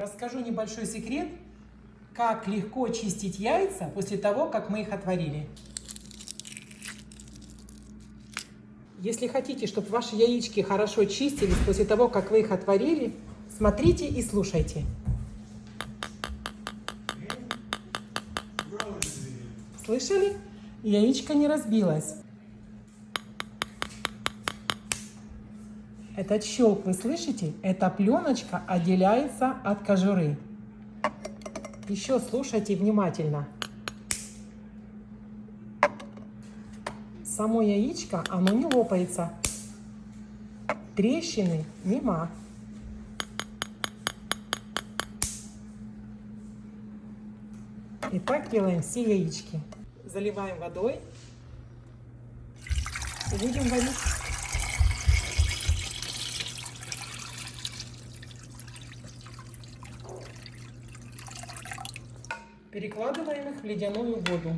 Расскажу небольшой секрет, как легко чистить яйца после того, как мы их отварили. Если хотите, чтобы ваши яички хорошо чистились после того, как вы их отварили, смотрите и слушайте. Слышали? Яичко не разбилось. Этот щелк, вы слышите? Эта пленочка отделяется от кожуры. Еще слушайте внимательно. Само яичко, оно не лопается. Трещины нема. И так делаем все яички. Заливаем водой и будем варить. Перекладываем их в ледяную воду.